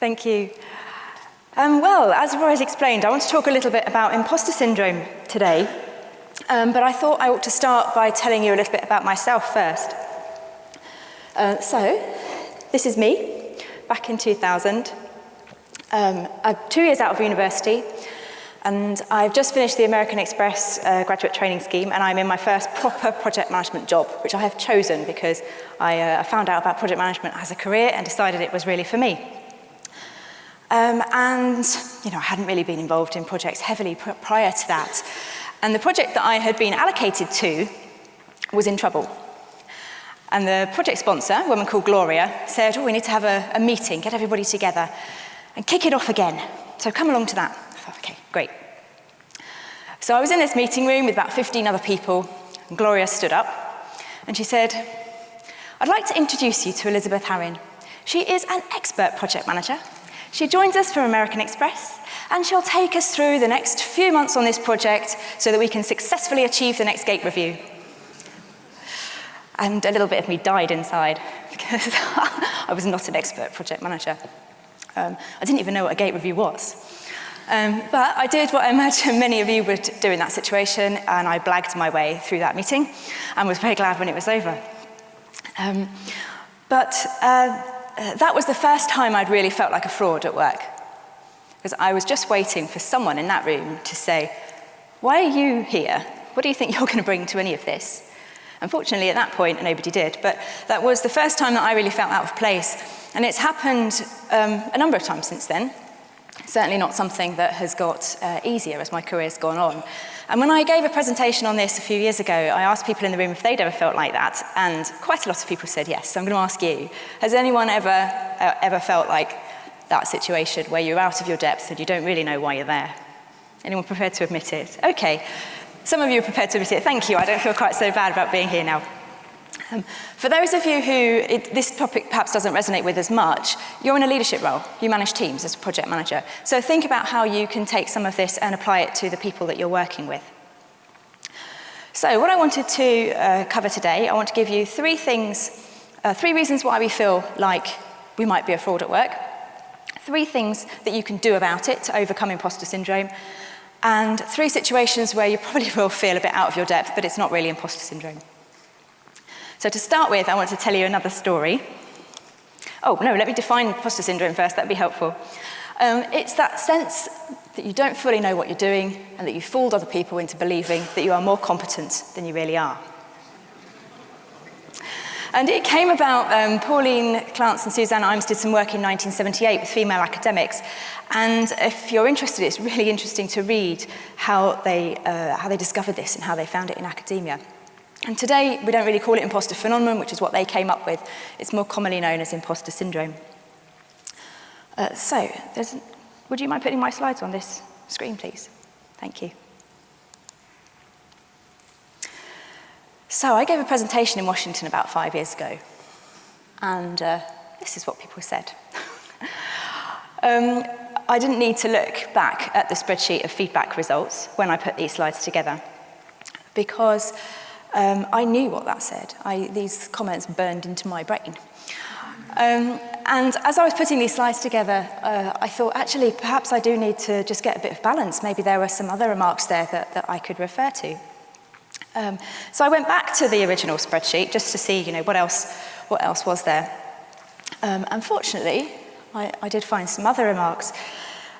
Thank you. Well, as Rory's explained, I want to talk a little bit about imposter syndrome today, but I thought I ought to start by telling you a little bit about myself first. So, this is me, back in 2000. I'm 2 years out of university, and I've just finished the American Express graduate training scheme, and I'm in my first proper project management job, which I have chosen because I found out about project management as a career and decided it was really for me. And I hadn't really been involved in projects heavily prior to that. And the project that I had been allocated to was in trouble. And the project sponsor, a woman called Gloria, said, we need to have a meeting, get everybody together, and kick it off again. So come along to that. I thought, okay, great. So I was in this meeting room with about 15 other people, and Gloria stood up, and she said, I'd like to introduce you to Elizabeth Harrin. She is an expert project manager. She joins us from American Express, and she'll take us through the next few months on this project so that we can successfully achieve the next gate review. And a little bit of me died inside, because I was not an expert project manager. I didn't even know what a gate review was. But I did what I imagine many of you would do in that situation, and I blagged my way through that meeting and was very glad when it was over. That was the first time I'd really felt like a fraud at work, because I was just waiting for someone in that room to say, why are you here? What do you think you're going to bring to any of this? Unfortunately, at that point, nobody did, but that was the first time that I really felt out of place. And it's happened a number of times since then. Certainly not something that has got easier as my career's gone on. And when I gave a presentation on this a few years ago, I asked people in the room if they'd ever felt like that, and quite a lot of people said yes. So I'm going to ask you, has anyone ever felt like that situation where you're out of your depth and you don't really know why you're there? Anyone prepared to admit it? Okay. Some of you are prepared to admit it. Thank you. I don't feel quite so bad about being here now. For those of you who this topic perhaps doesn't resonate with as much, you're in a leadership role. You manage teams as a project manager. So think about how you can take some of this and apply it to the people that you're working with. So what I wanted to cover today, I want to give you three reasons why we feel like we might be a fraud at work, 3 things that you can do about it to overcome imposter syndrome, and 3 situations where you probably will feel a bit out of your depth, but it's not really imposter syndrome. So to start with, I want to tell you another story. Oh, no, let me define imposter syndrome first, that'd be helpful. It's that sense that you don't fully know what you're doing and that you fooled other people into believing that you are more competent than you really are. And it came about, Pauline Clance and Suzanne Imes did some work in 1978 with female academics. And if you're interested, it's really interesting to read how they discovered this and how they found it in academia. And today, we don't really call it imposter phenomenon, which is what they came up with. It's more commonly known as imposter syndrome. Would you mind putting my slides on this screen, please? Thank you. So I gave a presentation in Washington about 5 years ago, and this is what people said. I didn't need to look back at the spreadsheet of feedback results when I put these slides together, because I knew what that said. These comments burned into my brain. And as I was putting these slides together, I thought, actually, perhaps I do need to just get a bit of balance. Maybe there were some other remarks there that I could refer to. So I went back to the original spreadsheet just to see, what else was there. Unfortunately, I did find some other remarks.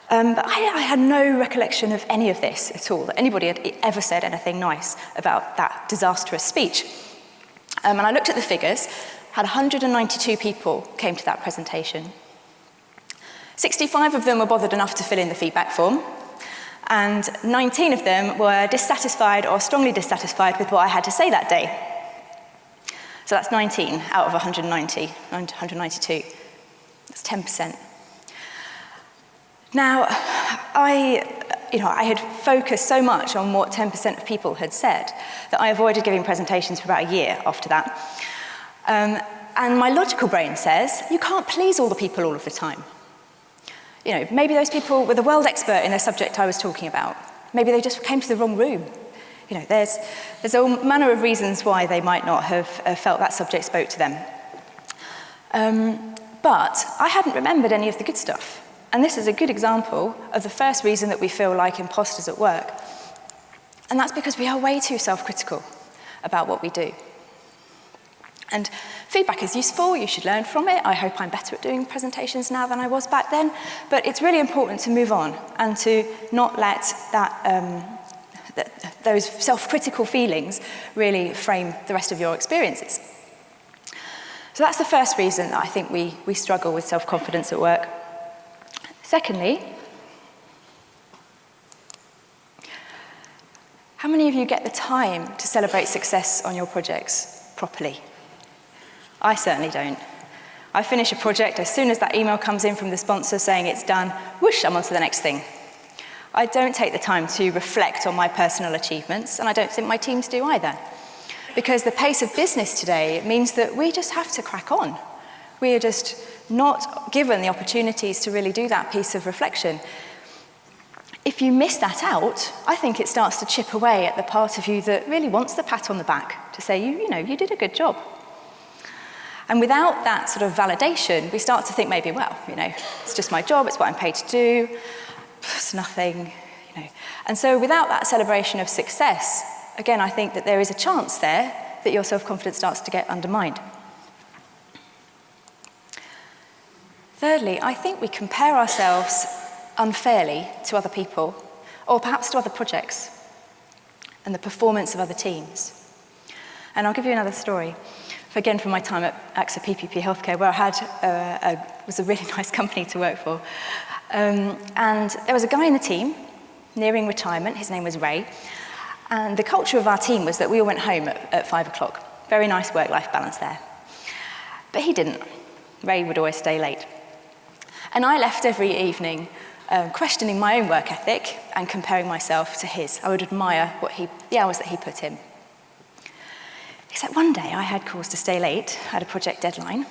But I had no recollection of any of this at all, that anybody had ever said anything nice about that disastrous speech. And I looked at the figures, had 192 people came to that presentation. 65 of them were bothered enough to fill in the feedback form, and 19 of them were dissatisfied or strongly dissatisfied with what I had to say that day. So that's 19 out of 192. That's 10%. Now, I had focused so much on what 10% of people had said that I avoided giving presentations for about a year after that. And my logical brain says, you can't please all the people all of the time. Maybe those people were the world expert in the subject I was talking about. Maybe they just came to the wrong room. There's a manner of reasons why they might not have felt that subject spoke to them. But I hadn't remembered any of the good stuff. And this is a good example of the first reason that we feel like imposters at work. And that's because we are way too self-critical about what we do. And feedback is useful, you should learn from it. I hope I'm better at doing presentations now than I was back then. But it's really important to move on and to not let those self-critical feelings really frame the rest of your experiences. So that's the first reason that I think we struggle with self-confidence at work. Secondly, how many of you get the time to celebrate success on your projects properly? I certainly don't. I finish a project as soon as that email comes in from the sponsor saying it's done, whoosh, I'm on to the next thing. I don't take the time to reflect on my personal achievements, and I don't think my teams do either. Because the pace of business today means that we just have to crack on. We are just not given the opportunities to really do that piece of reflection. If you miss that out, I think it starts to chip away at the part of you that really wants the pat on the back to say, you did a good job. And without that sort of validation, we start to think maybe, well, it's just my job, it's what I'm paid to do, it's nothing, And so without that celebration of success, again, I think that there is a chance there that your self-confidence starts to get undermined. Thirdly, I think we compare ourselves unfairly to other people, or perhaps to other projects, and the performance of other teams. And I'll give you another story. Again, from my time at AXA PPP Healthcare, where I was a really nice company to work for. And there was a guy in the team, nearing retirement, his name was Ray, and the culture of our team was that we all went home at 5 o'clock. Very nice work-life balance there. But he didn't. Ray would always stay late. And I left every evening questioning my own work ethic and comparing myself to his. I would admire the hours that he put in. Except one day I had cause to stay late, I had a project deadline.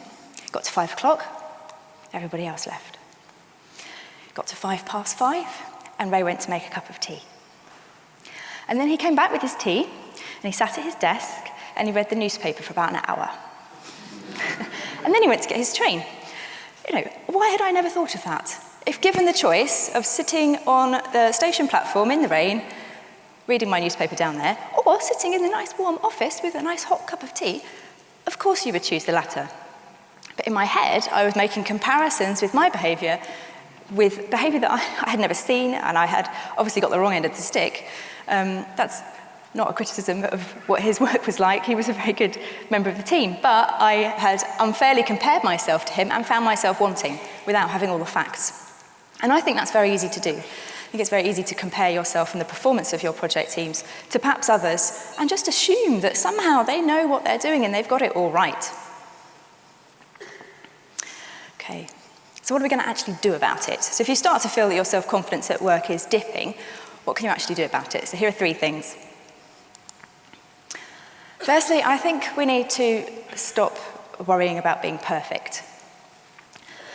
Got to 5 o'clock, everybody else left. Got to 5:05, and Ray went to make a cup of tea. And then he came back with his tea, and he sat at his desk, and he read the newspaper for about an hour. And then he went to get his train. Why had I never thought of that? If given the choice of sitting on the station platform in the rain, reading my newspaper down there, or sitting in the nice warm office with a nice hot cup of tea, of course you would choose the latter. But in my head, I was making comparisons with my behaviour with behaviour that I had never seen, and I had obviously got the wrong end of the stick. That's not a criticism of what his work was like. He was a very good member of the team, but I had unfairly compared myself to him and found myself wanting without having all the facts. And I think that's very easy to do. I think it's very easy to compare yourself and the performance of your project teams to perhaps others and just assume that somehow they know what they're doing and they've got it all right. Okay, so what are we going to actually do about it? So if you start to feel that your self-confidence at work is dipping, what can you actually do about it? So here are 3 things. Firstly, I think we need to stop worrying about being perfect.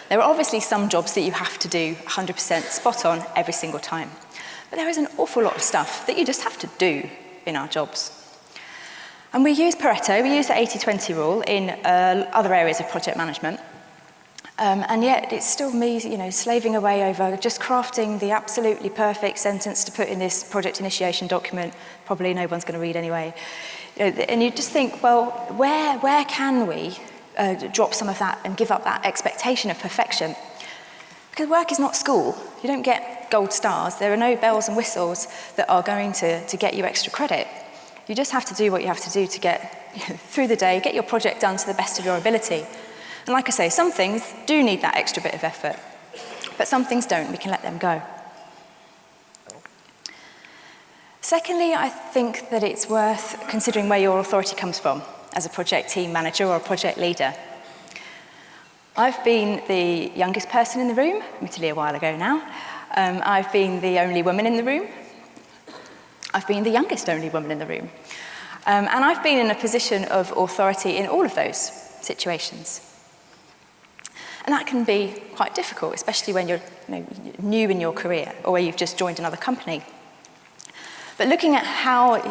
There are obviously some jobs that you have to do 100% spot on every single time. But there is an awful lot of stuff that you just have to do in our jobs. And we use Pareto, we use the 80-20 rule in other areas of project management. And yet it's still me, slaving away over just crafting the absolutely perfect sentence to put in this project initiation document. Probably no one's going to read anyway. And you just think, well, where can we drop some of that and give up that expectation of perfection? Because work is not school. You don't get gold stars. There are no bells and whistles that are going to get you extra credit. You just have to do what you have to do to get through the day, get your project done to the best of your ability. And like I say, some things do need that extra bit of effort, but some things don't. We can let them go. Secondly, I think that it's worth considering where your authority comes from as a project team manager or a project leader. I've been the youngest person in the room, admittedly a while ago now. I've been the only woman in the room. I've been the youngest only woman in the room. And I've been in a position of authority in all of those situations. And that can be quite difficult, especially when you're new in your career or where you've just joined another company. But looking at how,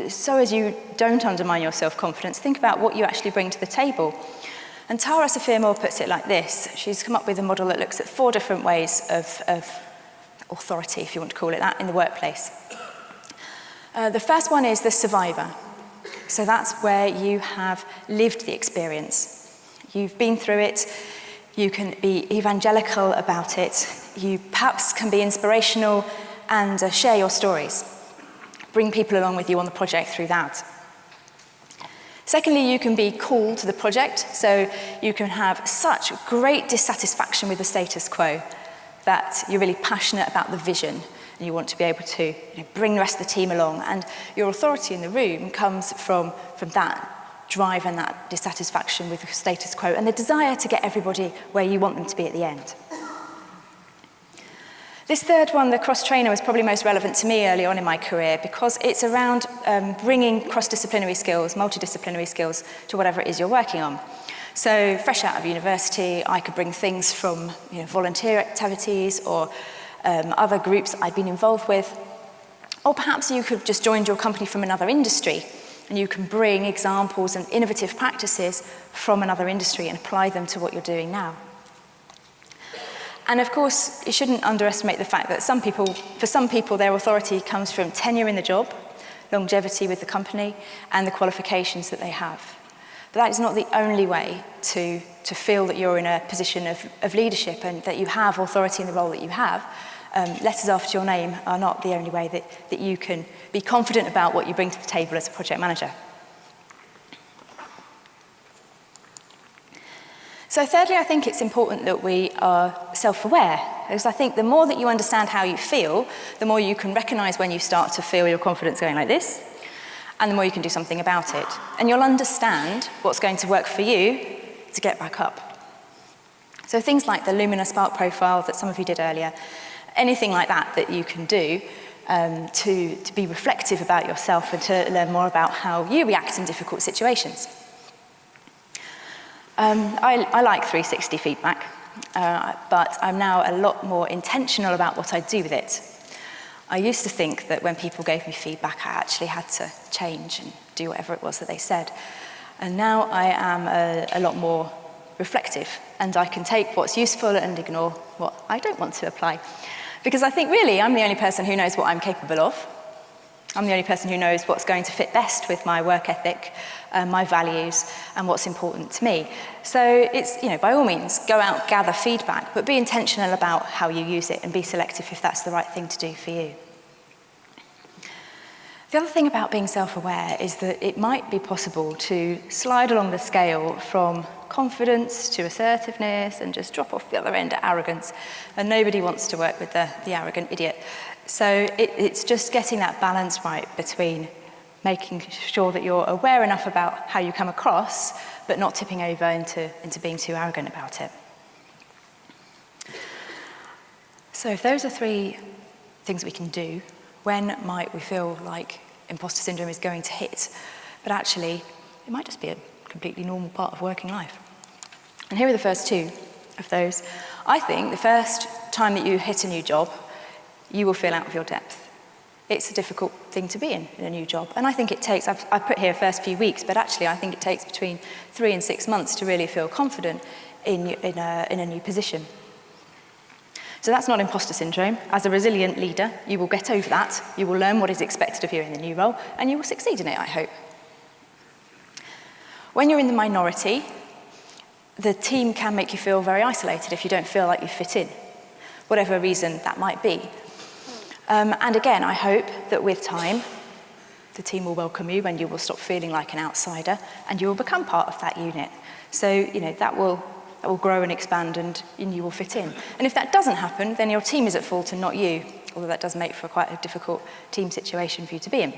so as you don't undermine your self-confidence, think about what you actually bring to the table. And Tara Sophia Moore puts it like this. She's come up with a model that looks at 4 different ways of authority, if you want to call it that, in the workplace. The first one is the survivor. So that's where you have lived the experience. You've been through it. You can be evangelical about it. You perhaps can be inspirational and share your stories. Bring people along with you on the project through that. Secondly, you can be called to the project, so you can have such great dissatisfaction with the status quo that you're really passionate about the vision and you want to be able to bring the rest of the team along. And your authority in the room comes from that drive and that dissatisfaction with the status quo and the desire to get everybody where you want them to be at the end. This third one, the cross-trainer, was probably most relevant to me early on in my career because it's around bringing cross-disciplinary skills, multidisciplinary skills, to whatever it is you're working on. So fresh out of university, I could bring things from volunteer activities or other groups I'd been involved with. Or perhaps you could have just joined your company from another industry and you can bring examples and innovative practices from another industry and apply them to what you're doing now. And of course, you shouldn't underestimate the fact that for some people, their authority comes from tenure in the job, longevity with the company, and the qualifications that they have. But that is not the only way to feel that you're in a position of leadership and that you have authority in the role that you have. Letters after your name are not the only way that you can be confident about what you bring to the table as a project manager. So thirdly, I think it's important that we are self-aware, because I think the more that you understand how you feel, the more you can recognise when you start to feel your confidence going like this, and the more you can do something about it. And you'll understand what's going to work for you to get back up. So things like the Lumina Spark profile that some of you did earlier, anything like that you can do to be reflective about yourself and to learn more about how you react in difficult situations. I like 360 feedback, but I'm now a lot more intentional about what I do with it. I used to think that when people gave me feedback, I actually had to change and do whatever it was that they said. And now I am a lot more reflective, and I can take what's useful and ignore what I don't want to apply. Because I think really I'm the only person who knows what I'm capable of. I'm the only person who knows what's going to fit best with my work ethic, my values, and what's important to me. So it's, by all means, go out, gather feedback, but be intentional about how you use it and be selective if that's the right thing to do for you. The other thing about being self-aware is that it might be possible to slide along the scale from confidence to assertiveness and just drop off the other end at arrogance. And nobody wants to work with the arrogant idiot. So it's just getting that balance right between making sure that you're aware enough about how you come across, but not tipping over into being too arrogant about it. So if those are 3 things we can do, when might we feel like imposter syndrome is going to hit? But actually, it might just be a completely normal part of working life. And here are the first 2 of those. I think the first time that you hit a new job, you will feel out of your depth. It's a difficult thing to be in a new job. And I think it takes, I've put here first few weeks, but actually I think it takes between 3 and 6 months to really feel confident in a new position. So that's not imposter syndrome. As a resilient leader, you will get over that, you will learn what is expected of you in the new role, and you will succeed in it, I hope. When you're in the minority, the team can make you feel very isolated if you don't feel like you fit in, whatever reason that might be. And again, I hope that with time, the team will welcome you and you will stop feeling like an outsider and you will become part of that unit. So, that will grow and expand and you will fit in. And if that doesn't happen, then your team is at fault and not you, although that does make for quite a difficult team situation for you to be in.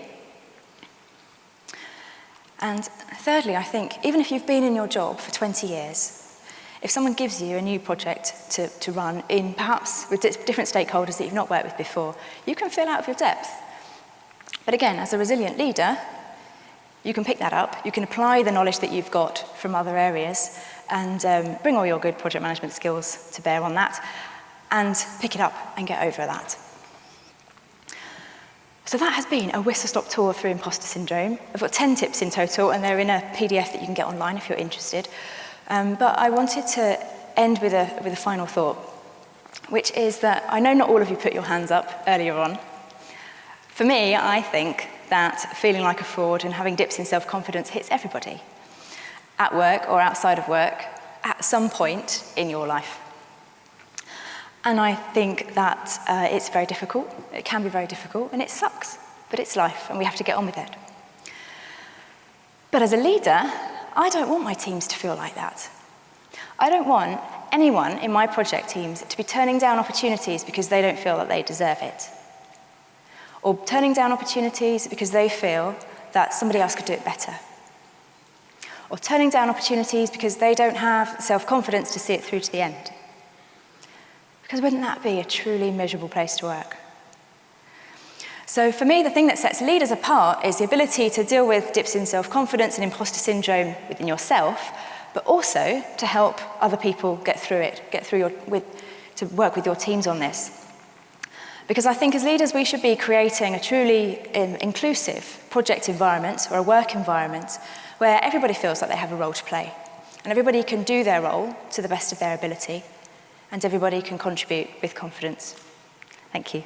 And thirdly, I think, even if you've been in your job for 20 years, if someone gives you a new project to run in perhaps with different stakeholders that you've not worked with before, you can feel out of your depth. But again, as a resilient leader, you can pick that up, you can apply the knowledge that you've got from other areas and bring all your good project management skills to bear on that and pick it up and get over that. So that has been a whistle-stop tour through imposter syndrome. I've got 10 tips in total and they're in a PDF that you can get online if you're interested. But I wanted to end with a final thought, which is that I know not all of you put your hands up earlier on. For me, I think that feeling like a fraud and having dips in self-confidence hits everybody, at work or outside of work, at some point in your life. And I think that it's very difficult, it can be very difficult, and it sucks, but it's life, and we have to get on with it. But as a leader, I don't want my teams to feel like that. I don't want anyone in my project teams to be turning down opportunities because they don't feel that they deserve it. Or turning down opportunities because they feel that somebody else could do it better. Or turning down opportunities because they don't have self-confidence to see it through to the end. Because wouldn't that be a truly miserable place to work? So for me, the thing that sets leaders apart is the ability to deal with dips in self-confidence and imposter syndrome within yourself, but also to help other people get through it, to work with your teams on this. Because I think as leaders, we should be creating a truly inclusive project environment or a work environment where everybody feels like they have a role to play, and everybody can do their role to the best of their ability, and everybody can contribute with confidence. Thank you.